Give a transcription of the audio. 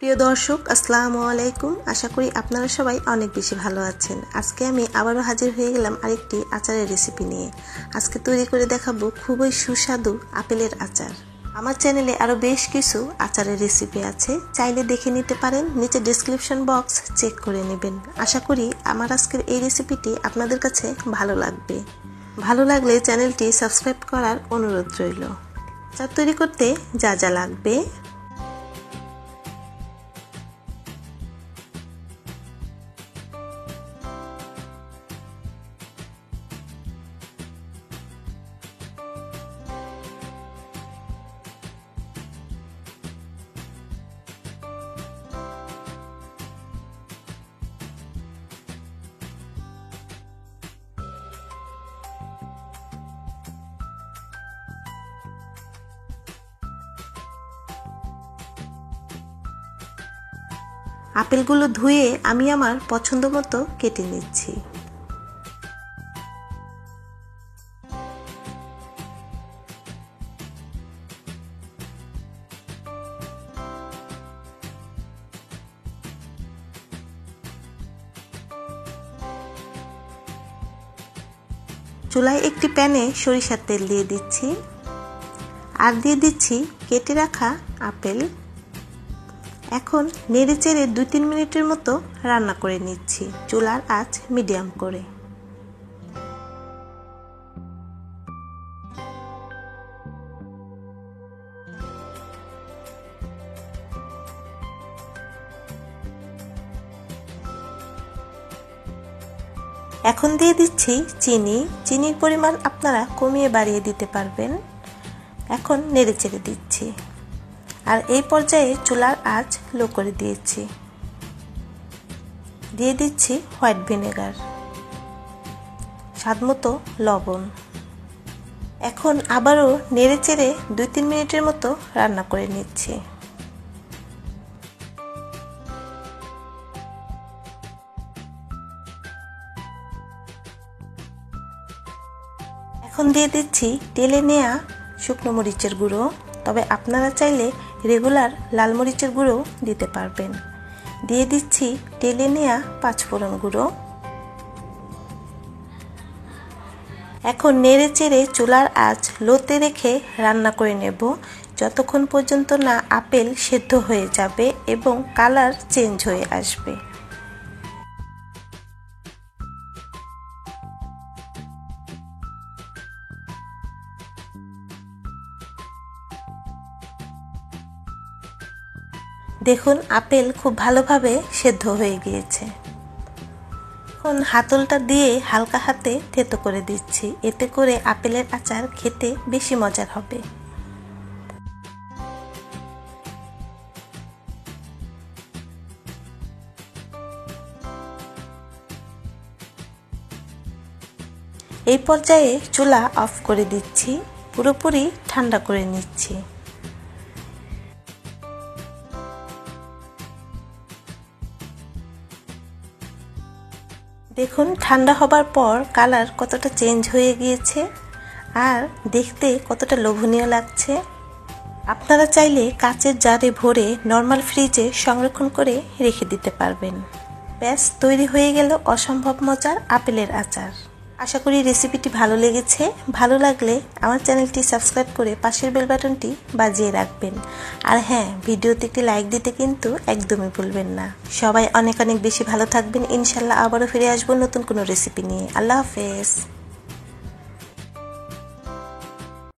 প্রিয় দর্শক, আসসালামু আলাইকুম। আশা করি আপনারা সবাই অনেক বেশি ভালো আছেন। আজকে আমি আবারও হাজির হয়ে গেলাম আরেকটি আচারের রেসিপি নিয়ে। আজকে তৈরি করে দেখাবো খুবই সুস্বাদু আপেলের আচার। আমার চ্যানেলে আরও বেশ কিছু আচারের রেসিপি আছে, চাইলে দেখে নিতে পারেন। নিচে ডেসক্রিপশন বক্স চেক করে নেবেন। আশা করি আমার আজকের এই রেসিপিটি আপনাদের কাছে ভালো লাগবে। ভালো লাগলে চ্যানেলটি সাবস্ক্রাইব করার অনুরোধ রইল। আচার তৈরি করতে যা যা লাগবে: আপেলগুলো ধুয়ে আমি আমার পছন্দ মতো কেটে নিচ্ছি। চুলায় একটি প্যানে সরিষার তেল দিয়ে দিচ্ছি, আর দিয়ে দিচ্ছি কেটে রাখা আপেল। এখন নেড়ে চেড়ে 2-3 মিনিটের মতো রান্না করে নিচ্ছি, চুলার আঁচ মিডিয়াম করে। এখন দিয়ে দিচ্ছি চিনি। চিনির পরিমাণ আপনারা কমিয়ে বাড়িয়ে দিতে পারবেন। এখন নেড়ে চেড়ে দিচ্ছি, আর এই পর্যায়ে চুলার আঁচ লো করে দিয়েছি। দিয়ে দিচ্ছি হোয়াইট ভিনেগার, স্বাদমতো লবণ। এখন আবারও নেড়ে চেড়ে 2-3 মিনিটের মতো রান্না করে নিচ্ছি। এখন দিয়ে দিচ্ছি তেলে নেওয়া শুকনো মরিচের গুঁড়ো, তবে আপনারা চাইলে রেগুলার লাল মরিচের গুঁড়ো দিতে পারবেন। দিয়ে দিচ্ছি তেলে নেওয়া 5 ফোড়ন গুঁড়ো। এখন নেড়ে চেড়ে চুলার আঁচ লোতে রেখে রান্না করে নেব, যতক্ষণ পর্যন্ত না আপেল সেদ্ধ হয়ে যাবে এবং কালার চেঞ্জ হয়ে আসবে। দেখুন, আপেল খুব ভালোভাবে সেদ্ধ হয়ে গিয়েছে। এখন হাতলটা দিয়ে হালকা হাতে থেতো করে দিচ্ছি, এতে করে আপেলের আচার খেতে বেশি মজার হবে। এই পর্যায়ে চুলা অফ করে দিচ্ছি, পুরোপুরি ঠান্ডা করে নিচ্ছি। দেখুন, ঠান্ডা হবার পর কালার কতটা চেঞ্জ হয়ে গিয়েছে আর দেখতে কতটা লোভনীয় লাগছে। আপনারা চাইলে কাচের জারে ভরে নর্মাল ফ্রিজে সংরক্ষণ করে রেখে দিতে পারবেন। ব্যাস, তৈরি হয়ে গেল অসম্ভব মজার আপেলের আচার। আশা করি রেসিপিটি ভালো লেগেছে। ভালো লাগলে আমার চ্যানেলটি সাবস্ক্রাইব করে পাশের বেল বাটনটি বাজিয়ে রাখবেন। আর হ্যাঁ, ভিডিওতে একটি লাইক দিতে কিন্তু একদমই ভুলবেন না। সবাই অনেক অনেক বেশি ভালো থাকবেন। ইনশাল্লাহ আবারও ফিরে আসবো নতুন কোনো রেসিপি নিয়ে। আল্লাহ হাফেজ।